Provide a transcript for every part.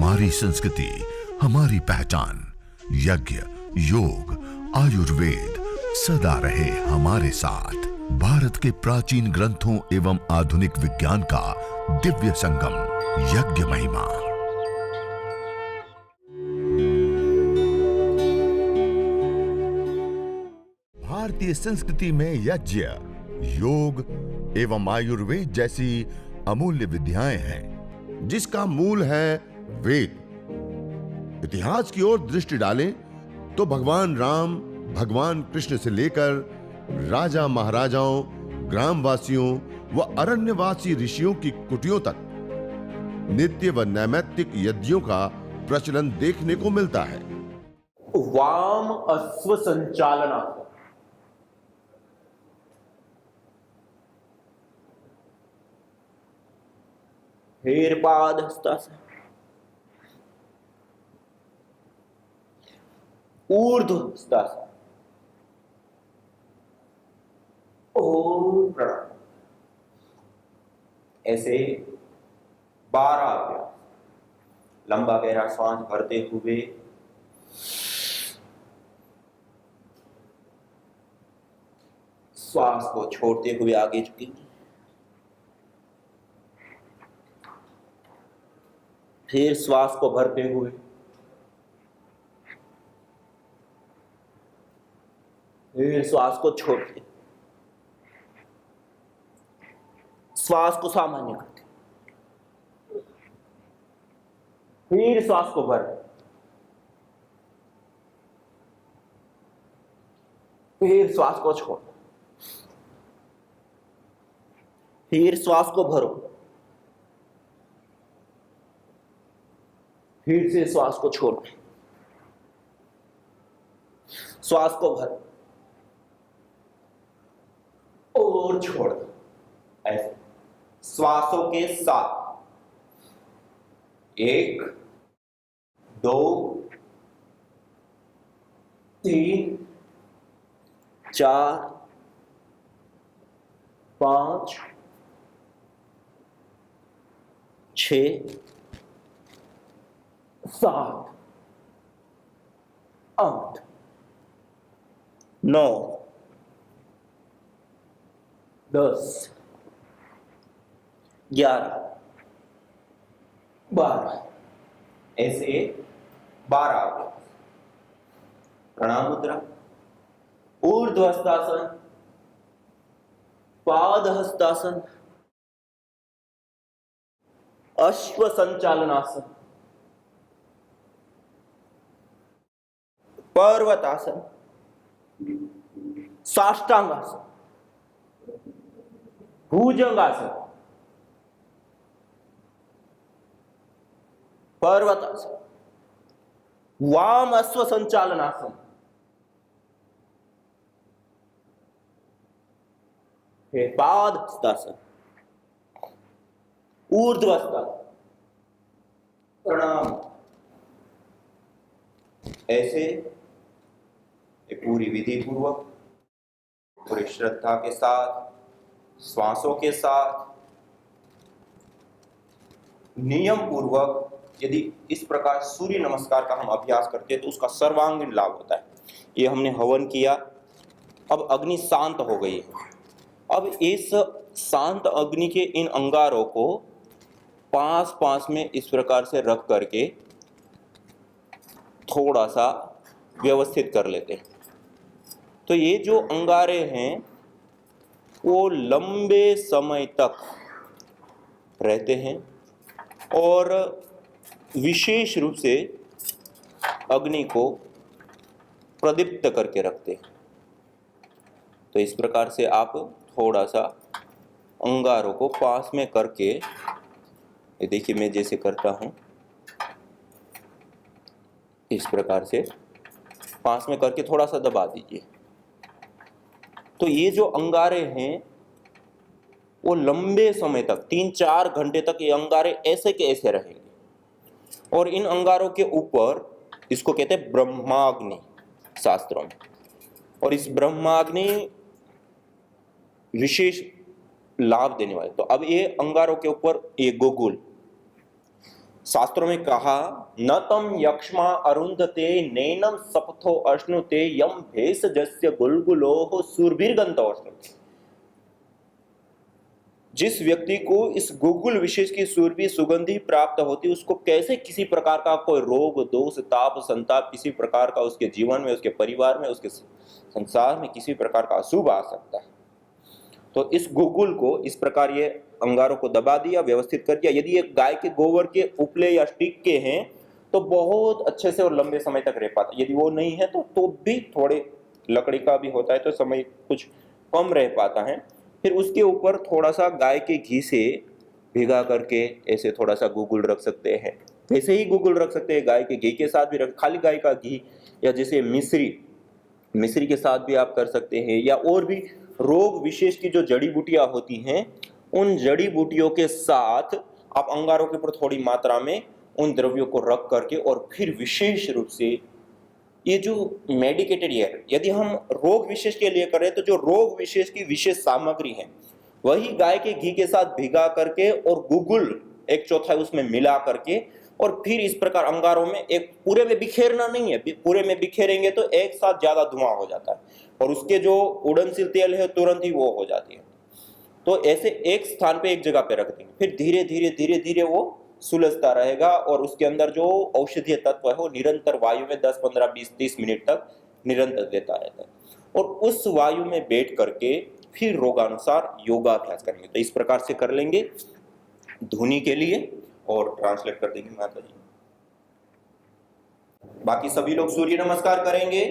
हमारी संस्कृति, हमारी पहचान। यज्ञ, योग, आयुर्वेद सदा रहे हमारे साथ। भारत के प्राचीन ग्रंथों एवं आधुनिक विज्ञान का दिव्य संगम, यज्ञ महिमा। भारतीय संस्कृति में यज्ञ, योग एवं आयुर्वेद जैसी अमूल्य विद्याएं हैं, जिसका मूल है वेद। इतिहास की ओर दृष्टि डालें तो भगवान राम, भगवान कृष्ण से लेकर राजा महाराजाओं, ग्रामवासियों व अरण्यवासी ऋषियों की कुटियों तक नित्य व नैमित्तिक यज्ञों का प्रचलन देखने को मिलता है। वाम अश्व संचालना, हेरपाद हस्तासन, ऊर्ध्व हस्तासन, ओम प्रणाम। ऐसे 12 अभ्यास। लंबा गहरा सांस भरते हुए श्वास को छोड़ते हुए आगे झुकेंगे। फिर श्वास को भरते हुए फिर श्वास को छोड़ते, श्वास को सामान्य करते, फिर श्वास को भर, फिर श्वास को छोड़, फिर श्वास को भरो, फिर से श्वास को छोड़, श्वास को भर और छोड़। ऐसे श्वासों के साथ 1, 2, 3, 4, 5, 6, 7, 8, 9, 10, 11, 12, ऐसे 12 अभ्यास। प्रणाम मुद्रा, ऊर्ध्व हस्तासन, पाद हस्तासन, अश्व संचालनासन, पर्वतासन, साष्टांगासन, भुजंगासन, पर्वतासन, वाम अश्व संचालनासन, पाद हस्तासन, ऊर्ध्व हस्तासन। प्रणाम। ऐसे पूरी विधि पूर्वक, पूरी श्रद्धा के साथ, श्वासों के साथ, नियम पूर्वक यदि इस प्रकार सूर्य नमस्कार का हम अभ्यास करते हैं तो उसका सर्वांगीण लाभ होता है। ये हमने हवन किया, अब अग्नि शांत हो गई है। अब इस शांत अग्नि के इन अंगारों को पास पास में इस प्रकार से रख करके थोड़ा सा व्यवस्थित कर लेते हैं। तो ये जो अंगारे हैं वो लंबे समय तक रहते हैं और विशेष रूप से अग्नि को प्रदीप्त करके रखते हैं। तो इस प्रकार से आप थोड़ा सा अंगारों को पास में करके, ये देखिए मैं जैसे करता हूं, इस प्रकार से पास में करके थोड़ा सा दबा दीजिए। तो ये जो अंगारे हैं वो लंबे समय तक 3-4 घंटे तक ये अंगारे ऐसे के ऐसे रहेंगे। और इन अंगारों के ऊपर इसको कहते हैं ब्रह्माग्नि शास्त्रों में। और इस ब्रह्माग्नि विशेष लाभ देने वाले। तो अब ये अंगारों के ऊपर ये गोगुल शास्त्रों में कहा, न तम यक्ष्मा अरुंधते नैनम सपथो अश्नुते यम भेषजस्य गुलगुलोः सुरभिर्गन्धोष्णुते। जिस व्यक्ति को इस गुलगुल विशेष की सुरभि सुगंधि प्राप्त होती, उसको कैसे किसी प्रकार का कोई रोग दोष ताप संताप किसी प्रकार का उसके जीवन में, उसके परिवार में, उसके संसार में किसी प्रकार का अशुभ आ सकता है। तो इस गुलगुल को इस प्रकार ये अंगारों को दबा दिया, व्यवस्थित कर दिया। यदि एक गाय के गोबर के उपले या स्टिक के हैं तो बहुत अच्छे से और लंबे समय तक रह पाता है। यदि वो नहीं है तो भी थोड़े लकड़ी का भी होता है तो समय कुछ कम रह पाता है। फिर उसके ऊपर थोड़ा सा गाय के घी से भिगा करके ऐसे थोड़ा सा गुगुल रख सकते हैं। ऐसे ही गुगुल रख सकते हैं, गाय के घी के साथ भी रख, खाली गाय का घी या जैसे मिश्री के साथ भी आप कर सकते हैं। या और भी रोग विशेष की जो जड़ी बूटियां होती हैं, उन जड़ी बूटियों के साथ आप अंगारों के ऊपर थोड़ी मात्रा में उन द्रव्यों को रख करके और फिर विशेष रूप से ये जो मेडिकेटेड एयर, यदि हम रोग विशेष के लिए करें तो जो रोग विशेष की विशेष सामग्री है वही गाय के घी के साथ भिगा करके और गुगुल 1/4 उसमें मिला करके और फिर इस प्रकार अंगारों में, एक पूरे में बिखेरना नहीं है, पूरे में बिखेरेंगे तो एक साथ ज्यादा धुआं हो जाता है और उसके जो उड़नशील तेल है तुरंत ही वो हो जाती है। तो ऐसे एक स्थान पे एक जगह पे रख देंगे, फिर धीरे धीरे वो सुलझता रहेगा और उसके अंदर जो औषधीय तत्व है वो निरंतर वायु में 10, 15, 20, 30 मिनट तक निरंतर देता रहता है। और उस वायु में बैठ करके फिर रोगानुसार योगाभ्यास करेंगे। तो इस प्रकार से कर लेंगे ध्वनि के लिए और ट्रांसलेट कर देंगे माता जी। बाकी सभी लोग सूर्य नमस्कार करेंगे।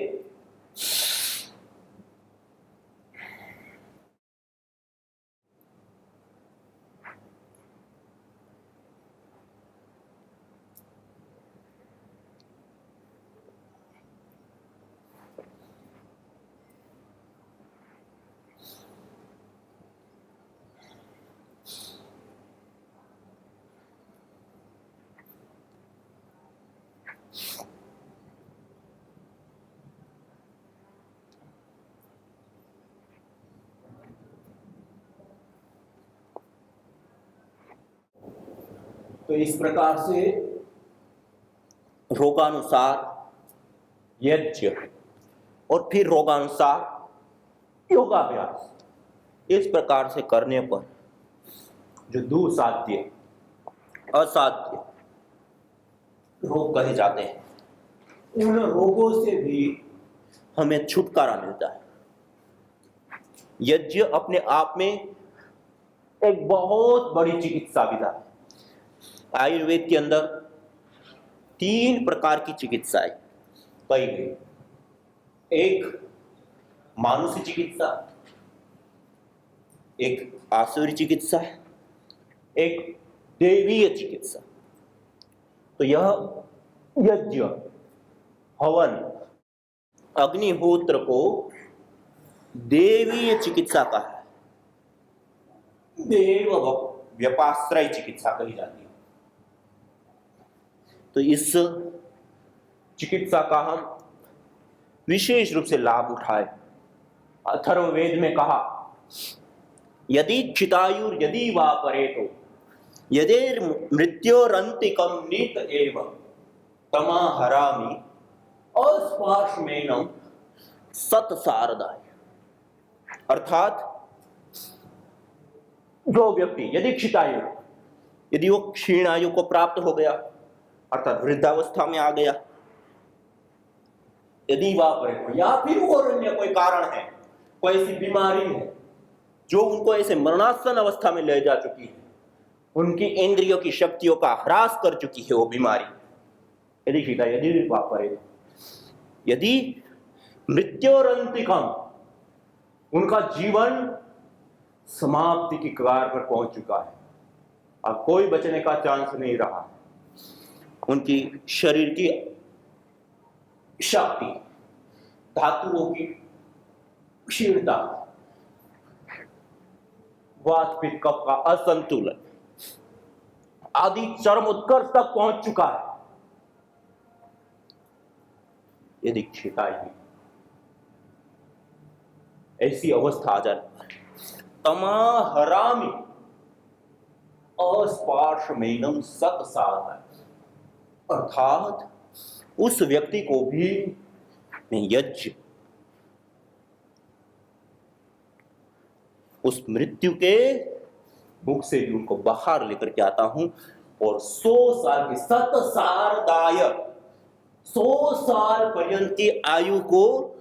तो इस प्रकार से रोगानुसार यज्ञ और फिर रोगानुसार योगाभ्यास, इस प्रकार से करने पर जो दुसाध्य असाध्य रोग कहे जाते हैं, उन रोगों से भी हमें छुटकारा मिलता है। यज्ञ अपने आप में एक बहुत बड़ी चिकित्सा विधा है। आयुर्वेद के अंदर 3 प्रकार की चिकित्साएं कही गई। एक मानुषी चिकित्सा, एक आसुरी चिकित्सा, एक देवीय चिकित्सा। तो यह यज्ञ, हवन, अग्निहोत्र को देवीय चिकित्सा कहा है। देव व्यपाश्रय चिकित्सा कही जाती है। तो इस चिकित्सा का हम विशेष रूप से लाभ उठाए। अथर्ववेद में कहा, यदि क्षितायुर यदि वा परेतो यदेर मृत्योरंतिकम नीत एव तमा हरामि अस्पर्शमेनम सतसारदाय। अर्थात जो व्यक्ति यदि क्षितायु, यदि वो क्षीण आयु को प्राप्त हो गया अर्थात वृद्धावस्था में आ गया, यदि वह या फिर और अन्य कोई कारण है, कोई ऐसी बीमारी है जो उनको ऐसे मरणासन अवस्था में ले जा चुकी है, उनकी इंद्रियों की शक्तियों का ह्रास कर चुकी है वो बीमारी, यदि सीता यदि वापरे, यदि मृत्योरंतिकम, उनका जीवन समाप्ति की कगार पर पहुंच चुका है, अब कोई बचने का चांस नहीं रहा, उनकी शरीर की शक्ति, धातुओं की क्षीणता, वात पित्त कफ का असंतुलन आदि चरम उत्कर्ष तक पहुंच चुका है, यदि क्षितायु ऐसी अवस्था आ जाए, तमा हरामि अस्पर्शमेनम सतसारदाय, अर्थात उस व्यक्ति को भी मैं यज्ञ, उस मृत्यु के मुख से भी उनको बाहर लेकर के आता हूं और 100 साल की सतसारदायक 100 साल पर्यंत की आयु को,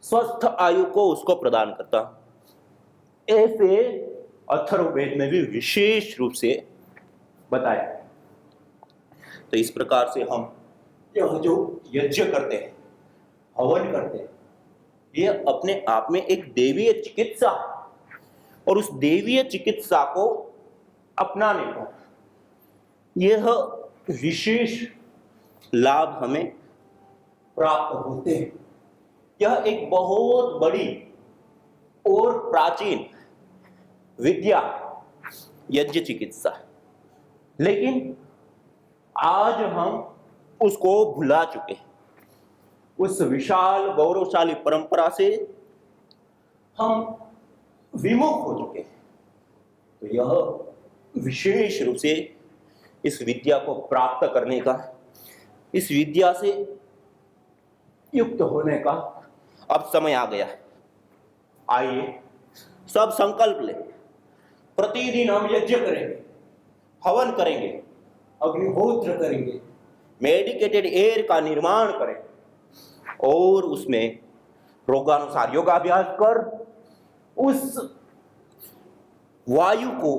स्वस्थ आयु को उसको प्रदान करता हूं। ऐसे अथर्ववेद में भी विशेष रूप से बताया। तो इस प्रकार से हम यह जो यज्ञ करते हैं, हवन करते हैं, यह अपने आप में एक देवीय चिकित्सा है और उस देवीय चिकित्सा को अपनाने पर यह विशेष लाभ हमें प्राप्त होते हैं। यह एक बहुत बड़ी और प्राचीन विद्या यज्ञ चिकित्सा, लेकिन आज हम उसको भुला चुके हैं। उस विशाल गौरवशाली परंपरा से हम विमुख हो चुके हैं। तो यह विशेष रूप से इस विद्या को प्राप्त करने का, इस विद्या से युक्त होने का अब समय आ गया। आइए सब संकल्प लें, प्रतिदिन हम यज्ञ करेंगे, हवन करेंगे, अग्निहोत्र करेंगे, मेडिकेटेड एयर का निर्माण करें और उसमें रोगानुसार योगाभ्यास कर उस वायु को,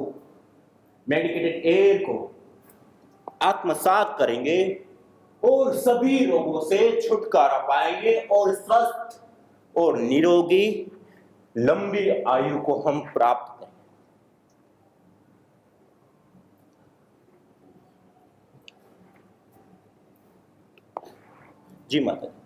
मेडिकेटेड एयर को आत्मसात करेंगे और सभी रोगों से छुटकारा पाएंगे और स्वस्थ और निरोगी लंबी आयु को हम प्राप्त करें। जी माता जी।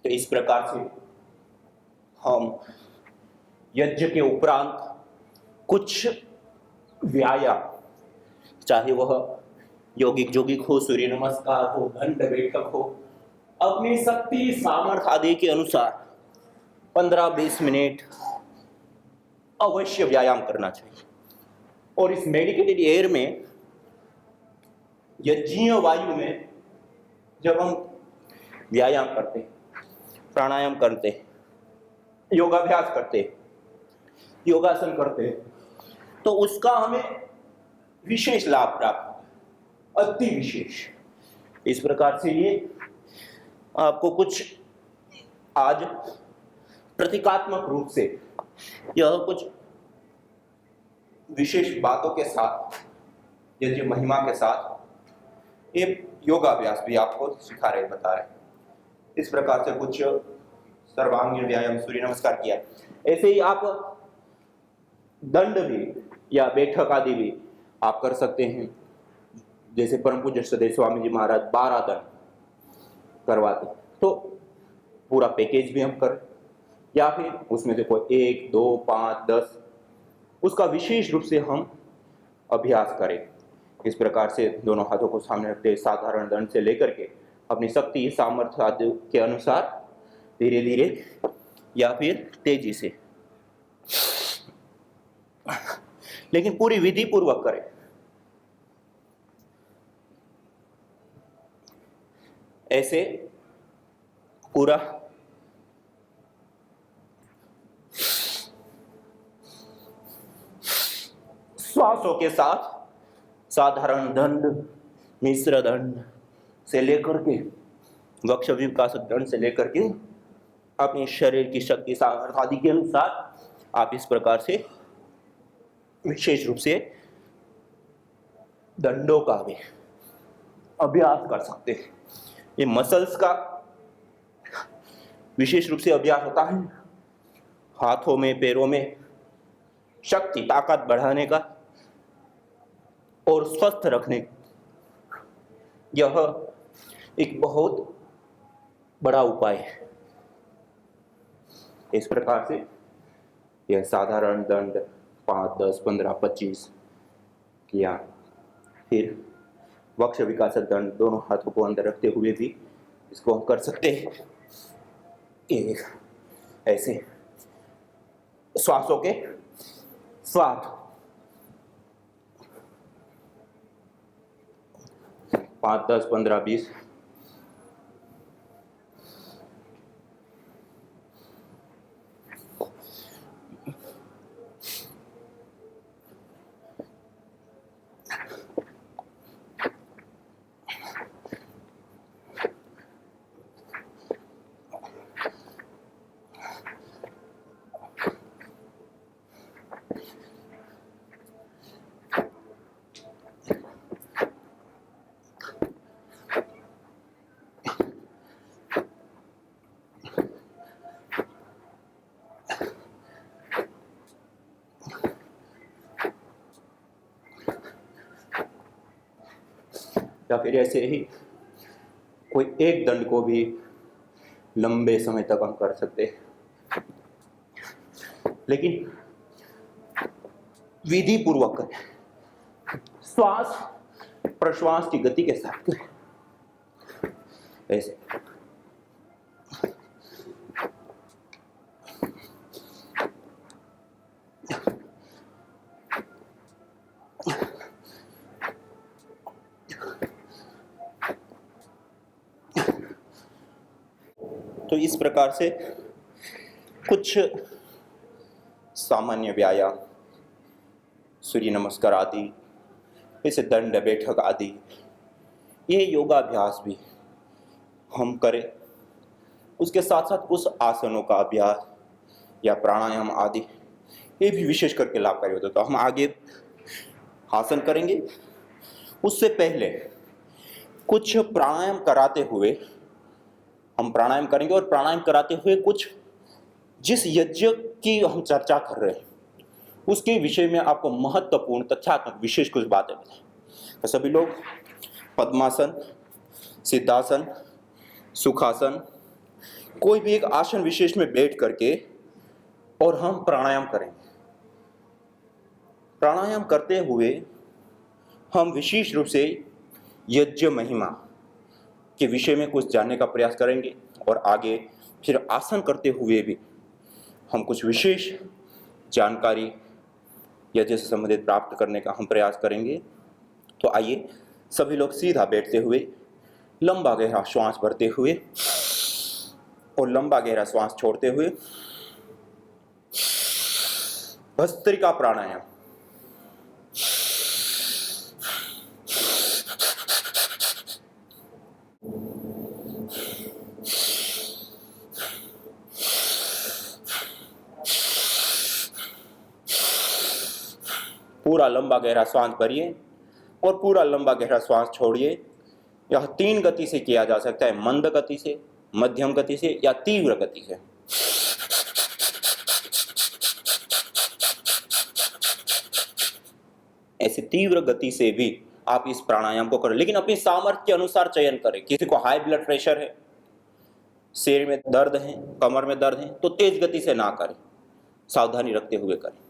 तो इस प्रकार से हम यज्ञ के उपरांत कुछ व्यायाम, चाहे वह यौगिक जोगिक हो, सूर्य नमस्कार हो, दंड बैठक हो, अपनी शक्ति सामर्थ्य आदि के अनुसार 15-20 मिनट अवश्य व्यायाम करना चाहिए। और इस मेडिकेटेड एयर में, यज्ञीय वायु में जब हम व्यायाम करते हैं, प्राणायाम करते, योगाभ्यास करते, योगासन करते, तो उसका हमें विशेष लाभ प्राप्त होता है, अति विशेष। इस प्रकार से ये आपको कुछ आज प्रतीकात्मक रूप से यह कुछ विशेष बातों के साथ, यज्ञ महिमा के साथ एक योगाभ्यास भी आपको सिखा रहे, बता रहे। इस प्रकार से कुछ सर्वांगीण व्यायाम, सूर्य नमस्कार किया। ऐसे ही आप दंड भी या बैठक आदि भी आप कर सकते हैं। जैसे परम पूज्य सदैव स्वामी जी महाराज 12 दंड करवाते, तो पूरा पैकेज भी हम करें, या फिर उसमें से कोई 1, 2, 5, 10 उसका विशेष रूप से हम अभ्यास करें। इस प्रकार से दोनों हाथों को सामने रखते, साधारण दंड से लेकर के अपनी शक्ति सामर्थ्य आदि के अनुसार धीरे धीरे या फिर तेजी से, लेकिन पूरी विधि पूर्वक करें। ऐसे पूरा श्वासों के साथ साधारण दंड, मिश्र दंड से लेकर के वक्ष विकासक दंड से लेकर के अपने शरीर की शक्ति सामर्थ्य आदि के अनुसार आप इस प्रकार से विशेष रूप से दंडों का भी अभ्यास कर सकते हैं। ये मसल्स का विशेष रूप से अभ्यास होता है। हाथों में पैरों में शक्ति ताकत बढ़ाने का और स्वस्थ रखने का यह एक बहुत बड़ा उपाय है। इस प्रकार से यह साधारण दंड 5, 10, 15, 25 किया। फिर वक्ष विकासक दंड दोनों हाथों को अंदर रखते हुए भी इसको हम कर सकते हैं। एक ऐसे श्वासों के साथ 5, 10, 15, 20 या फिर ऐसे ही कोई एक दंड को भी लंबे समय तक हम कर सकते हैं, लेकिन विधि पूर्वक करें, श्वास प्रश्वास की गति के साथ करें। ऐसे तो इस प्रकार से कुछ सामान्य व्यायाम, सूर्य नमस्कार आदि, जैसे दंड बैठक आदि, ये योगाभ्यास भी हम करें। उसके साथ साथ कुछ आसनों का अभ्यास या प्राणायाम आदि, ये भी विशेष करके लाभकारी होता है। तो हम आगे आसन करेंगे, उससे पहले कुछ प्राणायाम कराते हुए हम प्राणायाम करेंगे, और प्राणायाम कराते हुए कुछ जिस यज्ञ की हम चर्चा कर रहे हैं उसके विषय में आपको महत्वपूर्ण तथ्यात्मक विशेष कुछ बातें बताएं। तो सभी लोग पद्मासन, सिद्धासन, सुखासन, कोई भी एक आसन विशेष में बैठ करके और हम प्राणायाम करेंगे। प्राणायाम करते हुए हम विशेष रूप से यज्ञ महिमा के विषय में कुछ जानने का प्रयास करेंगे, और आगे फिर आसन करते हुए भी हम कुछ विशेष जानकारी यज्ञ से संबंधित प्राप्त करने का हम प्रयास करेंगे। तो आइए सभी लोग सीधा बैठते हुए लंबा गहरा श्वास भरते हुए और लंबा गहरा श्वास छोड़ते हुए भस्त्रिका प्राणायाम, पूरा लंबा गहरा श्वास भरिए और पूरा लंबा गहरा श्वास छोड़िए। यह 3 गति से किया जा सकता है, मंद गति से, मध्यम गति से या तीव्र गति से। ऐसे तीव्र गति से भी आप इस प्राणायाम को करें, लेकिन अपनी सामर्थ्य के अनुसार चयन करें। किसी को हाई ब्लड प्रेशर है, सिर में दर्द है, कमर में दर्द है, तो तेज गति से ना करें, सावधानी रखते हुए करें।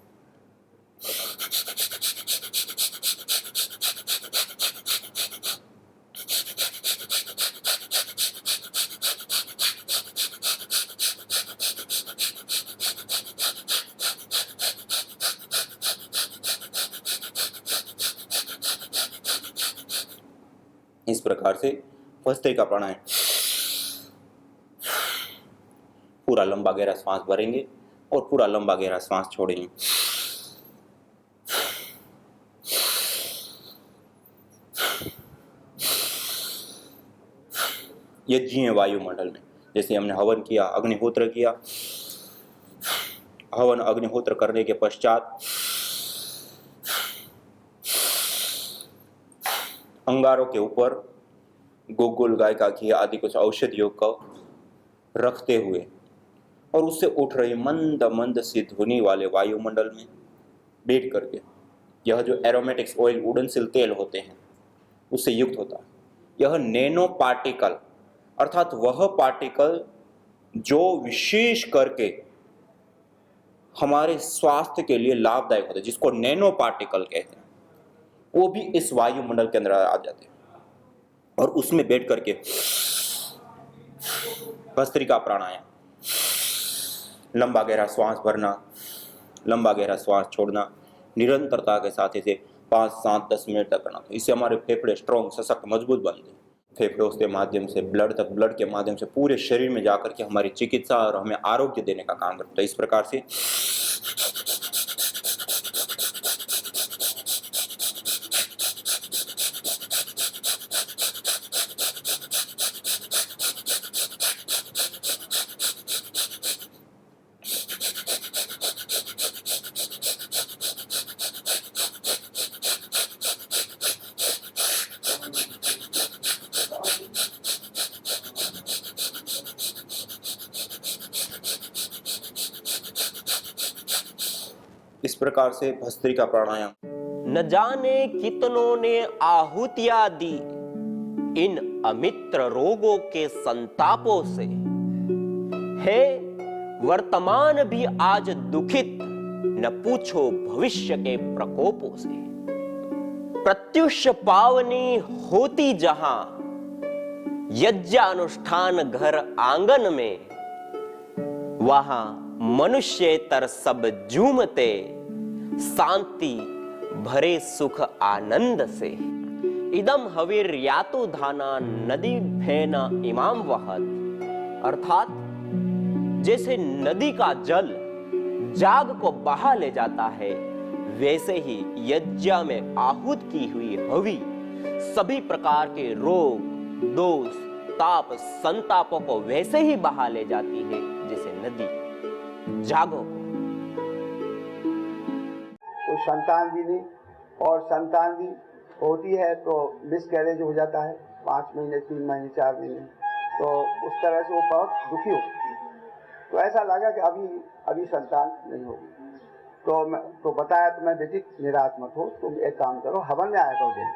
इस प्रकार से भस्त्रिका प्राणायाम, पूरा लंबा गहरा श्वास भरेंगे और पूरा लंबा गहरा श्वास छोड़ेंगे। यज्ञीय वायुमंडल में जैसे हमने हवन किया, अग्निहोत्र किया, हवन अग्निहोत्र करने के पश्चात अंगारों के ऊपर गोकुल गाय का घी आदि कुछ औषधियों को रखते हुए और उससे उठ रही मंद मंद सी ध्वनि वाले वायुमंडल में बैठ करके यह जो एरोमेटिक्स ऑयल उड़नसिल तेल होते हैं उससे युक्त होता है। यह नैनो पार्टिकल अर्थात वह पार्टिकल जो विशेष करके हमारे स्वास्थ्य के लिए लाभदायक होते हैं, जिसको नैनो पार्टिकल कहते हैं, वो भी इस वायुमंडल के अंदर आ जाते हैं और उसमें बैठ करके भस्त्रिका प्राणायाम, लंबा गहरा श्वास भरना, लंबा गहरा श्वास छोड़ना, निरंतरता के साथ इसे 5, 7, 10 मिनट तक करना। इससे हमारे फेफड़े स्ट्रॉन्ग, सशक्त, मजबूत बनते हैं। फेफड़ों के माध्यम से ब्लड के माध्यम से पूरे शरीर में जाकर के हमारी चिकित्सा और हमें आरोग्य देने का काम करता है। इस प्रकार से इस प्रकार से भस्त्रिका प्राणायाम। न जाने कितनों ने आहुतियां दी इन अमित्र रोगों के संतापों से, है वर्तमान भी आज दुखित, न पूछो भविष्य के प्रकोपों से। प्रत्युष पावनी होती जहां यज्ञानुष्ठान घर आंगन में, वहां मनुष्येतर सब झूमते शांति भरे सुख आनंद से। इदम हवीर यातु धाना नदी फेना इमाम वहत, अर्थात जैसे नदी का जल जाग को बहा ले जाता है, वैसे ही यज्ञ में आहूत की हुई हवि सभी प्रकार के रोग, दोष, ताप, संतापों को वैसे ही बहा ले जाती है जैसे नदी। जागो। तो संतान भी नहीं, और संतान भी होती है तो मिसकैरेज हो जाता है 5 महीने, 3 महीने, 4 महीने, तो उस तरह से वो बहुत दुखी हो। तो ऐसा लगा कि अभी संतान नहीं होगी। तो बताया तो मैं बेटी निराश मत हो, तुम एक काम करो, हवन में आया करो दिन।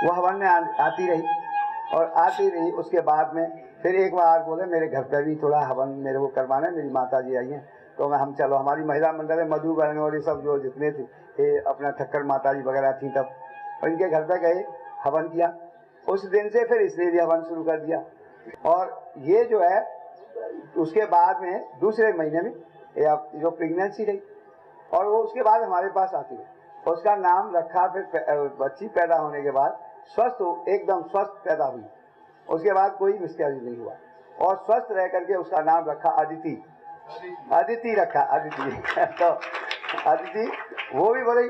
वो हवन में आती रही। उसके बाद में फिर एक बार बोले मेरे घर पे भी थोड़ा हवन मेरे को करवाना है, मेरी माता जी आई हैं। तो हम चलो, हमारी महिला मंडल है, मधु बहन और ये सब जो जितने थे अपना ठक्कर माता जी वगैरह थी तब, और इनके घर पे गए, हवन किया। उस दिन से फिर इसने भी हवन शुरू कर दिया। और ये जो है उसके बाद में दूसरे महीने में जो प्रेगनेंसी रही, और वो उसके बाद हमारे पास आती है। उसका नाम रखा, फिर बच्ची पैदा होने के बाद एकदम स्वस्थ पैदा हुई। उसके बाद कोई मिसकैरेज नहीं हुआ, और स्वस्थ रह करके उसका नाम रखा अदिति रखा। तो अदिति वो भी बड़ी,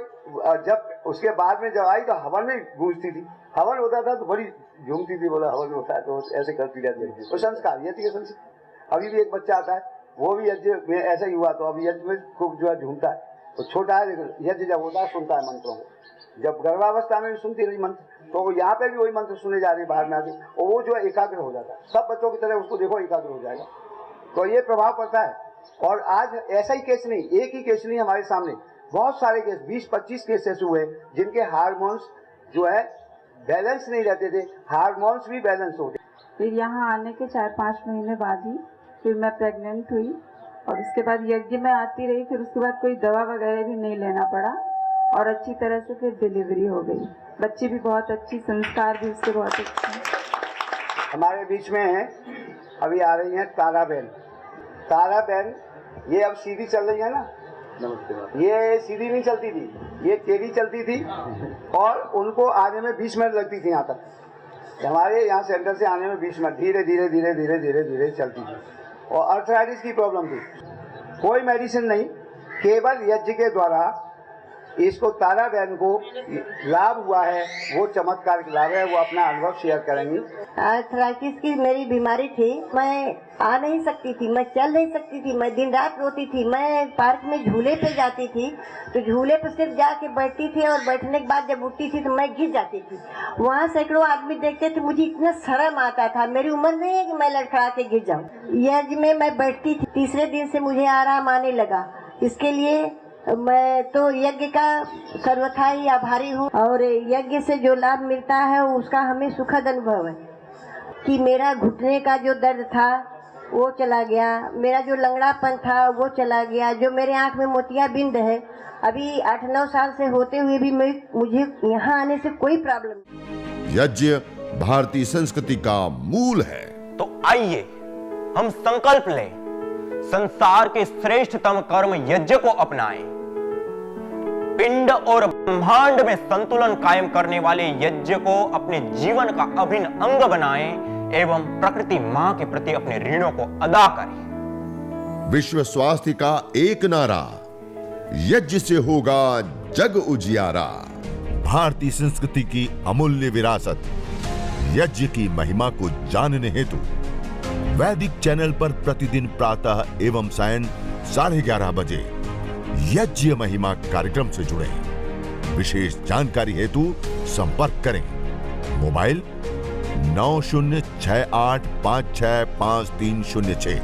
जब उसके बाद में जब आई तो हवन में गूंजती थी। हवन होता था तो बड़ी झूमती थी, बोला हवन होता है तो ऐसे करती रहती थी। वो संस्कार, यज्ञ के संस्कार। अभी भी एक बच्चा आता है, वो भी यज्ञ में ऐसा ही हुआ, तो अभी यज्ञ में खूब जो है झूमता है। तो छोटा है लेकिन यज्ञ जब होता है सुनता है मंत्रों को। जब गर्भावस्था में भी सुनती रही मंत्र, तो यहाँ पे भी वही मंत्र सुने जा रहे हैं बाहर में आके, और वो जो है एकाग्र हो जाता है। सब बच्चों की तरह उसको देखो एकाग्र हो जाएगा। तो ये प्रभाव पड़ता है। और आज ऐसा ही केस नहीं, एक ही केस नहीं, हमारे सामने बहुत सारे केस, 20-25 केसेस हुए जिनके हार्मोन्स जो है बैलेंस नहीं रहते थे, हार्मोन्स भी बैलेंस होते। फिर यहाँ आने के 4-5 महीने बाद ही फिर मैं प्रेग्नेंट हुई, और उसके बाद यज्ञ में आती रही। फिर उसके बाद कोई दवा वगैरह भी नहीं लेना पड़ा, और अच्छी तरह से फिर डिलीवरी हो गई। बच्ची भी बहुत अच्छी, संस्कार भी उसके बहुत अच्छे। हमारे बीच में है अभी आ रही हैं तारा बहन। ये अब सीधी चल रही है ना, ये सीधी नहीं चलती थी, ये टेढ़ी चलती थी, और उनको आने में 20 मिनट लगती थी। यहाँ तक हमारे यहाँ सेंटर से आने में 20 मिनट, धीरे धीरे चलती थी। और अर्थराइटिस की प्रॉब्लम थी। कोई मेडिसिन नहीं, केवल यज्ञ के द्वारा इसको तारा बहन को लाभ हुआ है, वो चमत्कार लाभ है, वो अपना अनुभव शेयर करेंगी। आर्थराइटिस की मेरी बीमारी थी, मैं आ नहीं सकती थी, मैं चल नहीं सकती थी, मैं दिन रात रोती थी। मैं पार्क में झूले पे जाती थी तो झूले पे सिर्फ जाके बैठती थी और बैठने के बाद जब उठती थी तो मैं गिर जाती थी। वहाँ सैकड़ों आदमी देखते थे, मुझे इतना शर्म आता था। मेरी उम्र नहीं है कि मैं लड़खड़ा के गिर जाऊँ। यज्ञ में मैं बैठती थी, तीसरे दिन से मुझे आराम आने लगा। इसके लिए मैं तो यज्ञ का सर्वथा ही आभारी हूँ और यज्ञ से जो लाभ मिलता है उसका हमें सुखद अनुभव है कि मेरा घुटने का जो दर्द था वो चला गया, मेरा जो लंगड़ापन था वो चला गया, जो मेरे आँख में मोतियाबिंद है अभी 8-9 साल से होते हुए भी मुझे यहाँ आने से कोई प्रॉब्लम नहीं। यज्ञ भारतीय संस्कृति का मूल है। तो आइए हम संकल्प लें, संसार के श्रेष्ठतम कर्म यज्ञ को अपनाएं। पिंड और ब्रह्मांड में संतुलन कायम करने वाले यज्ञ को अपने जीवन का अभिन्न अंग बनाएं एवं प्रकृति मां के प्रति अपने ऋणों को अदा करें। विश्व स्वास्थ्य का एक नारा, यज्ञ से होगा जग उजियारा। भारतीय संस्कृति की अमूल्य विरासत यज्ञ की महिमा को जानने हेतु वैदिक चैनल पर प्रतिदिन प्रातः एवं सायं 11:30 बजे यज्ञ महिमा कार्यक्रम से जुड़े। विशेष जानकारी हेतु संपर्क करें। मोबाइल 9068565306।